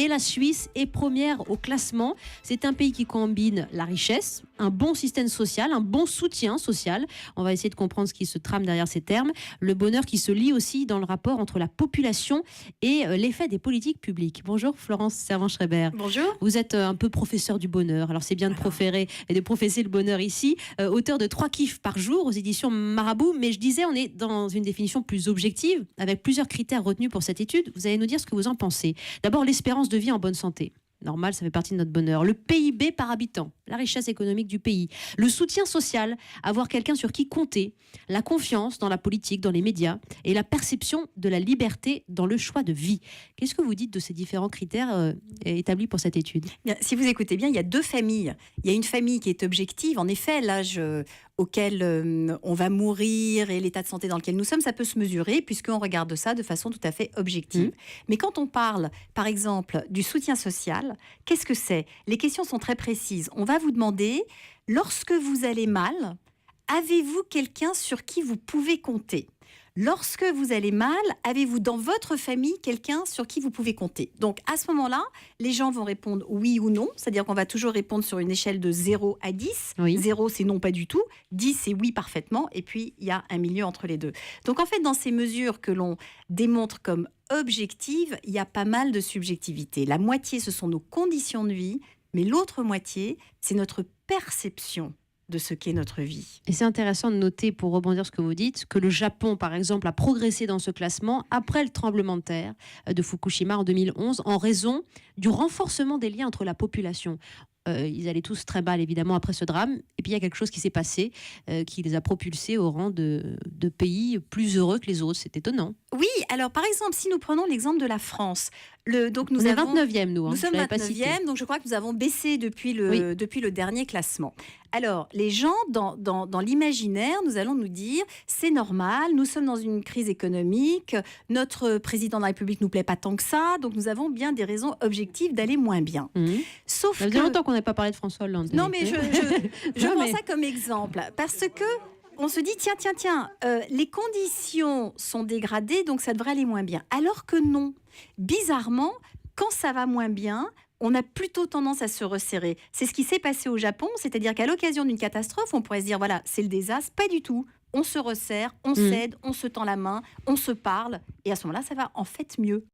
Et la Suisse est première au classement. C'est un pays qui combine la richesse, un bon système social, un bon soutien social. On va essayer de comprendre ce qui se trame derrière ces termes. Le bonheur qui se lit aussi dans le rapport entre la population et l'effet des politiques publiques. Bonjour Florence Servan-Schreiber. Bonjour. Vous êtes un peu professeur du bonheur. Alors c'est bien de proférer et de professer le bonheur ici. Auteur de 3 kiffs par jour aux éditions Marabout. Mais je disais, on est dans une définition plus objective, avec plusieurs critères retenus pour cette étude. Vous allez nous dire ce que vous en pensez. D'abord, l'espérance de vie en bonne santé. Normal, ça fait partie de notre bonheur. Le PIB par habitant, la richesse économique du pays. Le soutien social, avoir quelqu'un sur qui compter. La confiance dans la politique, dans les médias. Et la perception de la liberté dans le choix de vie. Qu'est-ce que vous dites de ces différents critères établis pour cette étude ? Bien, si vous écoutez bien, il y a 2 familles. Il y a une famille qui est objective. En effet, l'âge auquel on va mourir et l'état de santé dans lequel nous sommes, ça peut se mesurer puisqu'on regarde ça de façon tout à fait objective. Mais quand on parle, par exemple, du soutien social, qu'est-ce que c'est ? Les questions sont très précises. On va vous demander, lorsque vous allez mal, avez-vous quelqu'un sur qui vous pouvez compter ? Lorsque vous allez mal, avez-vous dans votre famille quelqu'un sur qui vous pouvez compter ? Donc à ce moment-là, les gens vont répondre oui ou non, c'est-à-dire qu'on va toujours répondre sur une échelle de 0 à 10. Oui. 0 c'est non pas du tout, 10 c'est oui parfaitement, et puis il y a un milieu entre les deux. Donc en fait, dans ces mesures que l'on démontre comme objectives, il y a pas mal de subjectivité. La moitié, ce sont nos conditions de vie, mais l'autre moitié, c'est notre perception de ce qu'est notre vie. Et c'est intéressant de noter, pour rebondir sur ce que vous dites, que le Japon, par exemple, a progressé dans ce classement après le tremblement de terre de Fukushima en 2011, en raison du renforcement des liens entre la population. Ils allaient tous très mal, évidemment, après ce drame. Et puis, il y a quelque chose qui s'est passé qui les a propulsés au rang de pays plus heureux que les autres. C'est étonnant. Oui, alors par exemple, si nous prenons l'exemple de la France, donc nous On est avons 29e, nous. Nous sommes je l'avais pas 29e, cité. donc je crois que nous avons baissé depuis le dernier classement. Alors, les gens, dans l'imaginaire, nous allons nous dire, c'est normal, nous sommes dans une crise économique, notre président de la République ne nous plaît pas tant que ça, donc nous avons bien des raisons objectives d'aller moins bien. Sauf Ça faisait longtemps qu'on n'avait pas parlé de François Hollande. Non, mais je Non, prends mais- ça comme exemple, parce que on se dit, tiens, les conditions sont dégradées, donc ça devrait aller moins bien. Alors que non. Bizarrement, quand ça va moins bien, on a plutôt tendance à se resserrer. C'est ce qui s'est passé au Japon, c'est-à-dire qu'à l'occasion d'une catastrophe, on pourrait se dire, voilà, c'est le désastre. Pas du tout. On se resserre, on s'aide, on se tend la main, on se parle, et à ce moment-là, ça va en fait mieux.